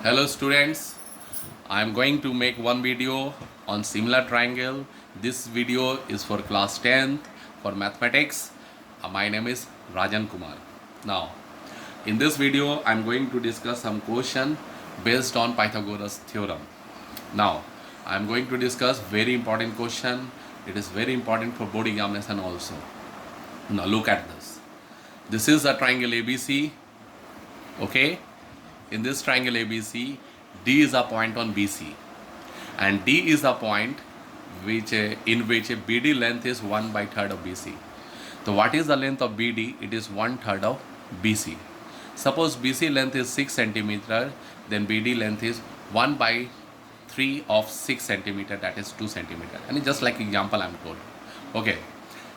Hello students, I am going to make one video on similar triangle. This video is for class 10th for mathematics. My name is Rajan Kumar. Now, in this video I am going to discuss some question based on Pythagoras theorem. Now, I am going to discuss very important question. It is very important for board examination also. Now look at this. This is a triangle ABC. Okay, in this triangle ABC, D is a point on BC, and D is a point in which BD length is 1/3 of BC. So what is the length of BD? It is 1/3 of BC. Suppose BC length is 6 centimeter, then BD length is 1/3 of 6 centimeter, that is 2 centimeter. And it's just like example I'm told. Okay.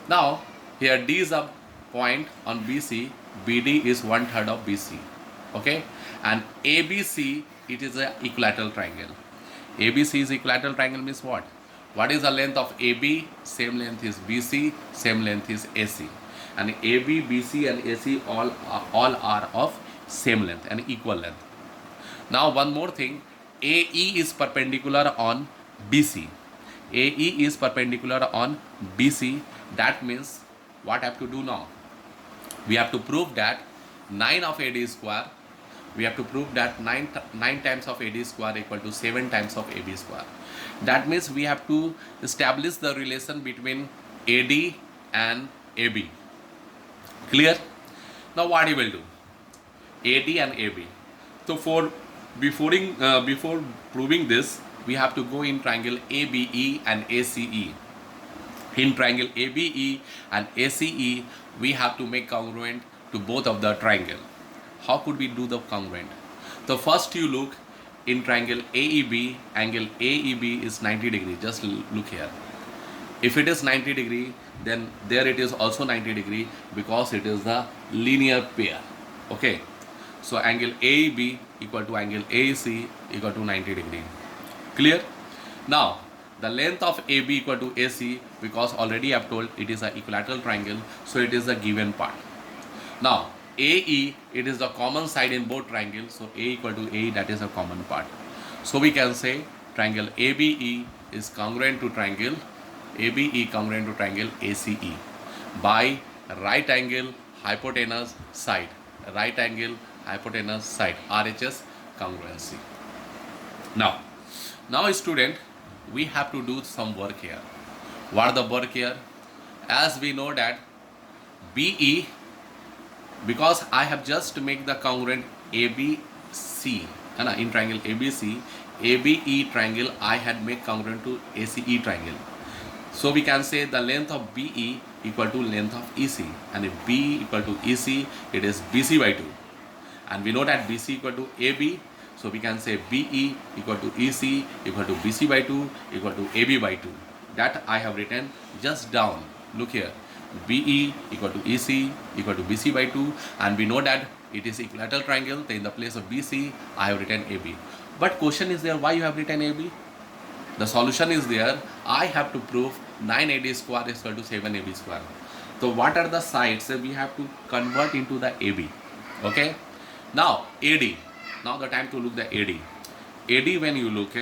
Now here D is a point on BC, BD is 1/3 of BC. Okay, and ABC, it is a equilateral triangle. ABC is equilateral triangle means what? What is the length of AB? Same length is BC, same length is AC, and AB, BC and AC all are of same length and equal length. Now one more thing, AE is perpendicular on BC. AE is perpendicular on BC. That means what I have to do now? We have to prove that 9 of AD square, we have to prove that 9 times of AD square equal to 7 times of AB square. That means we have to establish the relation between AD and AB. Clear? Now what you will do? AD and AB. So before proving this, we have to go in triangle ABE and ACE. In triangle ABE and ACE, we have to make congruent to both of the triangle. How could we do the congruent? So first you look in triangle AEB, angle AEB is 90 degree. Just look here. If it is 90 degree, then there it is also 90 degree because it is the linear pair. Okay. So angle AEB equal to angle AEC equal to 90 degree. Clear? Now the length of AB equal to AC, because already I have told it is an equilateral triangle, so it is a given part. Now AE, it is the common side in both triangles, so A equal to A, that is a common part. So we can say triangle ABE is congruent to triangle ABE congruent to triangle ACE by right angle hypotenuse side, right angle hypotenuse side, RHS congruency. Now student, we have to do some work here. What the work here? As we know that BE, because I have just to make the congruent ABC, in triangle ABC, ABE triangle I had made congruent to ACE triangle. So we can say the length of BE equal to length of EC, and if B equal to EC, it is BC by 2. And we know that BC equal to AB, so we can say BE equal to EC equal to BC by 2 equal to AB by 2. That I have written just down. Look here. BE equal to EC equal to BC by 2, and we know that it is equilateral triangle, so in the place of BC I have written AB. But question is there, why you have written AB? The solution is there. I have to prove 9 AD square is equal to 7 AB square. So what are the sides that we have to convert into the AB? Okay. Now AD. Now the time to look the AD. AD when you look,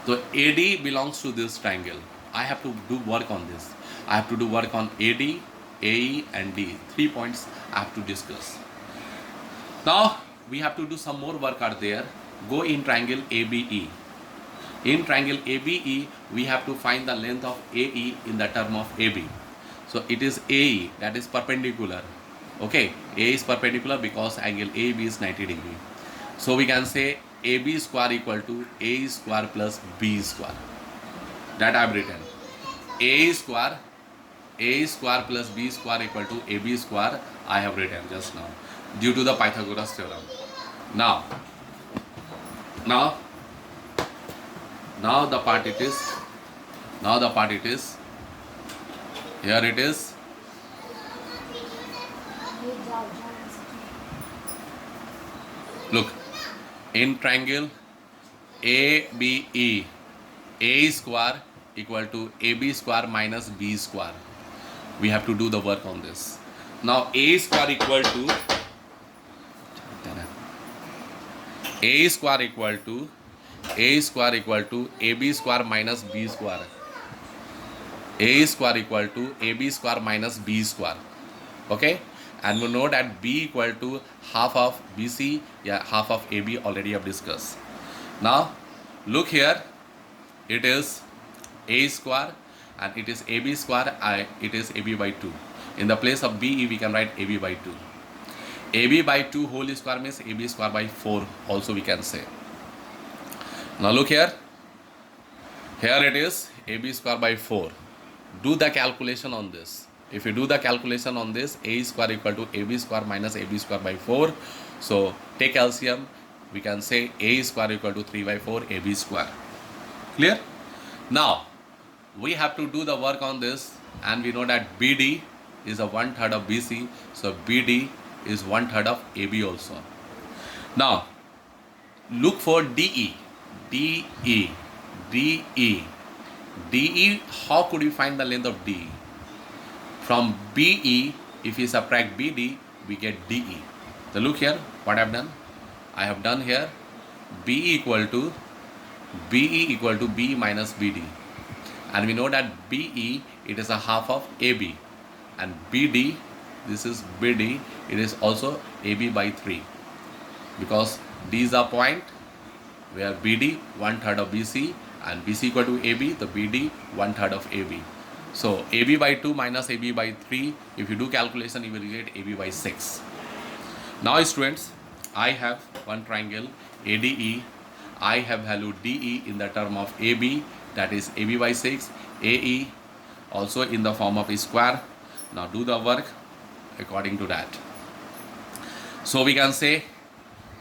so AD belongs to this triangle. I have to do work on this. I have to do work on AD, AE and D. 3 points I have to discuss. Now we have to do some more work out there. Go in triangle ABE. In triangle ABE, we have to find the length of AE in the term of AB. So it is AE, that is perpendicular. Okay, A is perpendicular because angle AB is 90 degree. So we can say AB square equal to A square plus B square. That I have written. A square plus B square equal to AB square I have written just now due to the Pythagoras theorem. Now the part it is, here it is. Look, in triangle ABE, A square equal to AB square minus B square. We have to do the work on this. Now A square equal to A square equal to AB square minus B square. A square equal to AB square minus B square. Okay, and we know that B equal to half of BC, yeah, half of AB already have discussed. Now look here, it is A square and it is AB square, it is AB by 2. In the place of BE we can write AB by 2. AB by 2 whole square means AB square by 4 also we can say. Now look here, here it is AB square by 4. Do the calculation on this. If you do the calculation on this, A square equal to AB square minus AB square by 4. So take LCM, we can say A square equal to 3 by 4 AB square. Clear? Now we have to do the work on this, and we know that BD is a 1/3 of BC, so BD is 1/3 of AB also. Now look for DE. DE. DE. DE, how could we find the length of DE? From BE, if we subtract BD, we get DE. So look here, what I have done? I have done here BE equal to B minus BD. And we know that BE, it is a half of AB. And BD, this is BD, it is also AB by 3. Because D is a point where BD 1/3 of BC and BC equal to AB, the BD 1/3 of AB. So AB by 2 minus AB by 3, if you do calculation, you will get AB by 6. Now students, I have one triangle ADE. I have value DE in the term of AB, that is AB by 6, AE also in the form of a square. Now do the work according to that. So we can say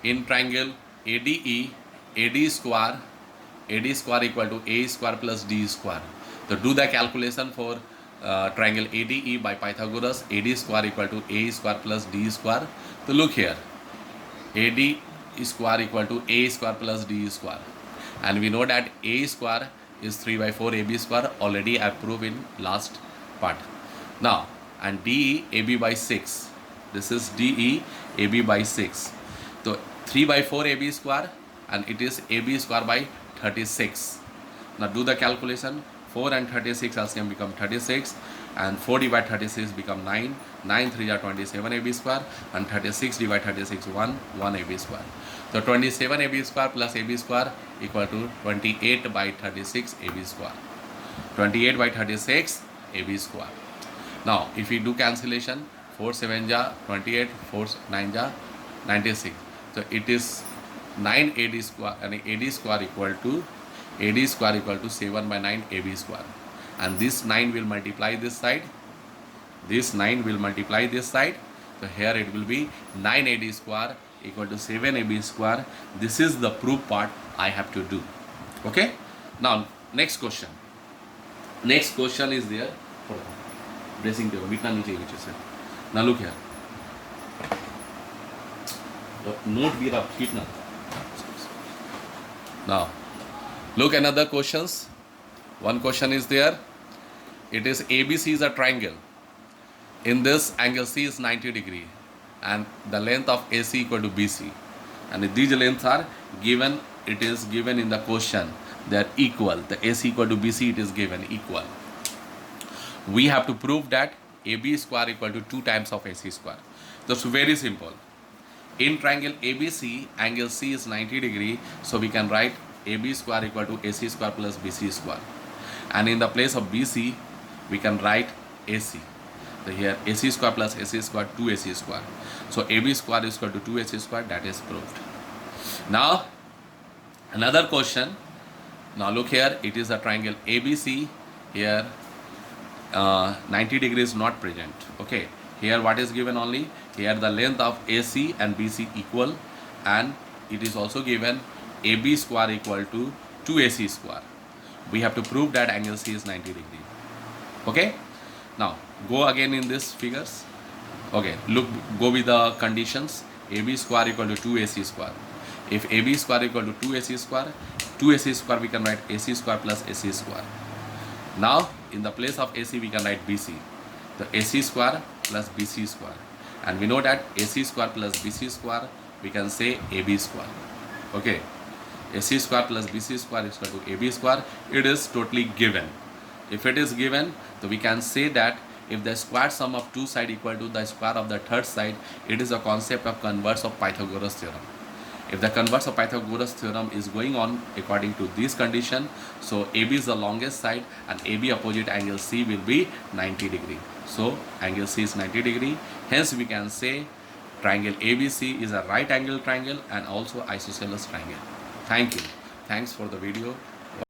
in triangle ADE, AD square equal to A square plus D square. So do the calculation for triangle ADE by Pythagoras. AD square equal to A square plus D square. So look here, AD square equal to A square plus D square, and we know that A square is 3 by 4 AB square, already I proved in last part. Now and DE AB by 6, this is DE AB by 6. So 3 by 4 AB square, and it is AB square by 36. Now do the calculation. 4 and 36 LCM become 36, and 4 divided 36 become 9. 9 3 are 27 AB square, and 36 divided 36 1 AB square. So 27 AB square plus AB square equal to 28 by 36 AB square. 28 by 36 AB square. Now if we do cancellation, 4 7 ja 28, 4 9 ja 96. So it is 9 AD square, and AD square equal to 7 by 9 AB square, and this 9 will multiply this side. This 9 will multiply this side. So here it will be 9 AD square equal to 7 AB square. This is the proof part I have to do. Okay. Now next question. Next question is there. Dressing table. Now look here. Note be up. Now look another questions. One question is there. It is ABC is a triangle. In this angle C is 90 degree, and the length of AC equal to BC, and these lengths are given. It is given in the question. They are equal. The AC equal to BC, it is given equal. We have to prove that AB square equal to 2 times of AC square. That's very simple. In triangle ABC, angle C is 90 degree, so we can write AB square equal to AC square plus BC square, and in the place of BC we can write AC. So here AC square plus AC square, 2AC square. So AB square is equal to 2AC square. That is proved. Now another question. Now look here, it is a triangle ABC. Here 90 degrees not present. Okay, here what is given only? Here the length of AC and BC equal, and it is also given AB square equal to 2AC square. We have to prove that angle C is 90 degree. Okay. Now go again in this figures. Okay, look, go with the conditions. AB square equal to 2AC square. If AB square equal to 2AC square, 2AC square we can write AC square plus AC square. Now in the place of AC we can write BC, the AC square plus BC square, and we know that AC square plus BC square we can say AB square. Okay, AC square plus BC square is equal to AB square. It is totally given. If it is given, so we can say that if the square sum of two sides equal to the square of the third side, it is a concept of converse of Pythagoras theorem. If the converse of Pythagoras theorem is going on according to this condition, so AB is the longest side and AB opposite angle C will be 90 degree. So angle C is 90 degree. Hence we can say triangle ABC is a right angle triangle and also isosceles triangle. Thank you. Thanks for the video.